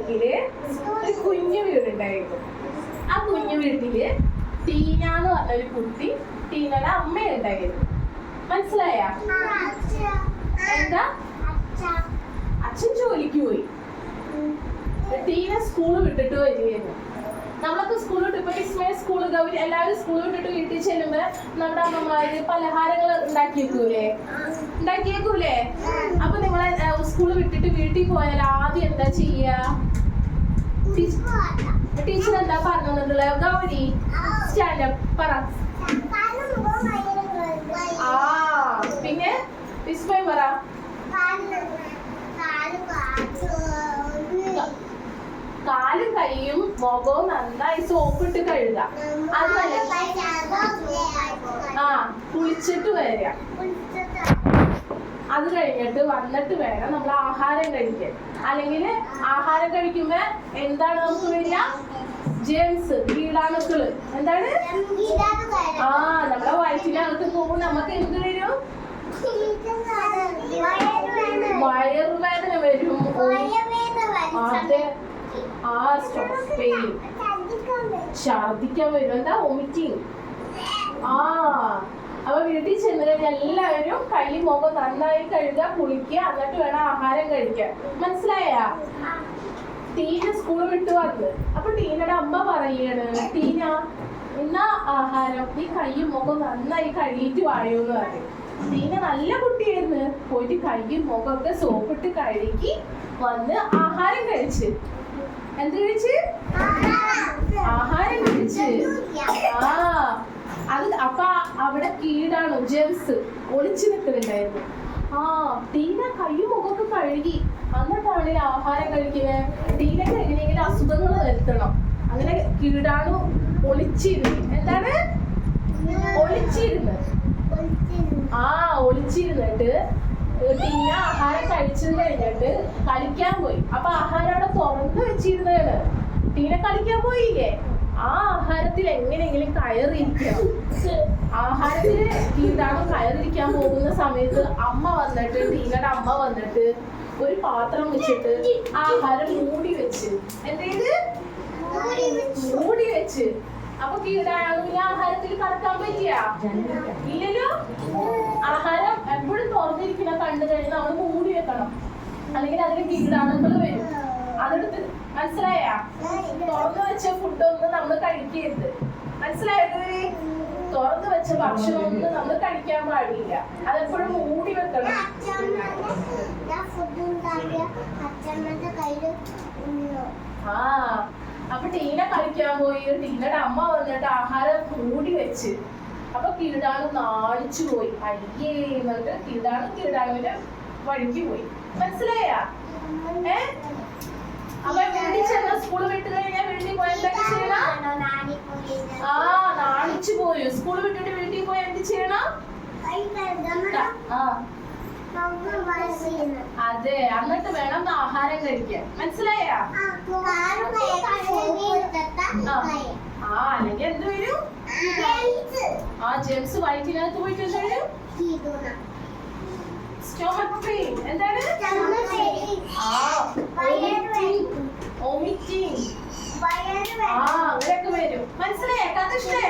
വീട്ടില് ഒരു കുഞ്ഞു വീടുണ്ടായിരുന്നു. ആ കുഞ്ഞു വീട്ടില് ടീന എന്ന് പറഞ്ഞൊരു കുട്ടി, ടീനയുടെ അമ്മയുണ്ടായിരുന്നു. മനസ്സിലായ? എന്താ? അച്ഛൻ ജോലിക്ക് പോയി. ടീന സ്കൂള് വിട്ടിട്ട് വരികയായിരുന്നു. നമ്മളൊക്കെ സ്കൂൾ വിട്ട് ഇസ്മയ സ്കൂള് ഗൗരി എല്ലാവരും സ്കൂൾ വിട്ടിട്ട് വീട്ടിൽ ചെല്ലുമ്പോ നമ്മുടെ അമ്മമാര് പലഹാരങ്ങൾ ഉണ്ടാക്കിയേക്കൂലേ? അപ്പൊ നിങ്ങളെ സ്കൂള് വിട്ടിട്ട് വീട്ടിൽ പോയാൽ ആദ്യം എന്താ ചെയ്യാ? ടീച്ചർ എന്താ പറഞ്ഞു തന്നിട്ടുള്ളത്? ഗൗരി സ്റ്റാൻഡപ്പ് പറ. ആ പിന്നെ വിസ്മയ പറ. കാലും കൈയും മുഖവും നന്നായി സോപ്പിട്ട് കഴുകുക. കുളിച്ചിട്ട് വരിക. അത് കഴിഞ്ഞിട്ട് വന്നിട്ട് വേണം നമ്മൾ ആഹാരം കഴിക്കാൻ. അല്ലെങ്കിൽ ആഹാരം കഴിക്കുമ്പോ എന്താണ് നമുക്ക് വരിക? ജെംസ്, കീടാണുക്കള്. എന്താണ്? നമ്മളെ വയറ്റിനകത്ത് പോകുമ്പോൾ നമുക്ക് എന്ത് വരും? വയറുവേദന വരും. അതെ, ഛർദിക്കാൻ വരും. എന്താ? വൊമിറ്റിങ്. അപ്പൊ വീട്ടിൽ ചെന്ന് കഴിഞ്ഞാൽ എല്ലാവരും കൈ മുഖം നന്നായി കഴുകുക, കുളിക്കുക, എന്നിട്ട് വേണം ആഹാരം കഴിക്കാൻ. മനസ്സിലായ? ടീന സ്കൂൾ വിട്ടു വന്ന് അപ്പൊ ടീനയുടെ അമ്മ പറയാണ്, ടീന എന്നാ ആഹാരം നീ കൈയും മുഖം നന്നായി കഴുകിയിട്ട് വായോന്ന് പറയും. ടീന നല്ല കുട്ടിയായിരുന്നു. പോയിട്ട് കൈയും മുഖമൊക്കെ സോപ്പിട്ട് കഴുകി വന്ന് ആഹാരം കഴിച്ച്. എന്ത് കഴിച്ച്? ആഹാരം കഴിച്ച്. അത് അപ്പൊ അവിടെ കീടാണു ജെംസ് ഒളിച്ചു നിൽക്കുന്നുണ്ടായിരുന്നു. ടീന കയ്യും മുഖമൊക്കെ കഴുകി എന്നിട്ടാണ് ആഹാരം കഴിക്കുന്നത്. ടീനക്ക് എങ്ങനെയെങ്കിലും അസുഖങ്ങൾ വരുത്തണം. അങ്ങനെ കീടാണു ഒളിച്ചിരുന്നു. എന്താണ്? ഒളിച്ചിരുന്നിട്ട് ടീന ആഹാരം കഴിച്ചത് കഴിഞ്ഞിട്ട് കളിക്കാൻ പോയി. അപ്പൊ ആഹാരം അവിടെ തുറന്നു വെച്ചിരുന്നതാണ്. ടീന കളിക്കാൻ പോയില്ലേ? ആ ആഹാരത്തിൽ എങ്ങനെയെങ്കിലും കയറിയിരിക്കണം. ആഹാരത്തില് കീടാണു കയറിയിരിക്കാൻ പോകുന്ന സമയത്ത് ടീനയുടെ അമ്മ വന്നിട്ട് ഒരു പാത്രം വെച്ചിട്ട് ആഹാരം മൂടി വെച്ച്. എന്തേത്? മൂടി വെച്ച്. അപ്പൊ കീടാണു ഈ ആഹാരത്തിൽ കടക്കാൻ പറ്റിയ? ഇല്ലല്ലോ. ആഹാരം എപ്പോഴും തുറന്നിരിക്കുന്ന കണ്ടു കഴിഞ്ഞാൽ നമ്മൾ മൂടി വെക്കണം, അല്ലെങ്കിൽ അതിന് കീടാണുക്കൾ വരും. അതെടുത്ത് മനസ്സിലായ? തുറന്നു വെച്ച ഫുഡൊന്നും നമ്മൾ കഴിക്കരുത്. മനസ്സിലായത്? തുറന്നു വെച്ച ഭക്ഷണമൊന്നും നമ്മൾ കഴിക്കാൻ പാടില്ല. അതെപ്പോഴും മൂടി വെക്കണം. അപ്പൊ ടീന കളിക്കാൻ പോയി. ടീനയുടെ അമ്മ വന്നിട്ട് ആഹാരം മൂടി വെച്ച്. അപ്പൊ കീടാണു നാണിച്ചു പോയി. അയ്യേ എന്നിട്ട് കീടാണുവിന്റെ വഴിക്ക് പോയി. മനസ്സിലായ? അപ്പൊ വീട്ടിൽ ചെന്ന സ്കൂള് വിട്ട് കഴിഞ്ഞാൽ വീട്ടിൽ പോയി എന്തൊക്കെ ചെയ്യണം? നാണിച്ചു പോയി. സ്കൂള് വിട്ടിട്ട് വീട്ടിൽ പോയി എന്ത് ചെയ്യണം? അതെ, എന്നിട്ട് വേണം ആഹാരം കഴിക്കാൻ. മനസ്സിലായ? അല്ലെങ്കിൽ എന്ത് വരും? ജെംസ് വയറ്റിനകത്ത് പോയിട്ട് എന്ത് വരും? Stomach pain. എന്താണ്? വോമിറ്റിംഗ്. അങ്ങനെയൊക്കെ വരും. മനസ്സിലായ? കഥ ഇഷ്ടമായ?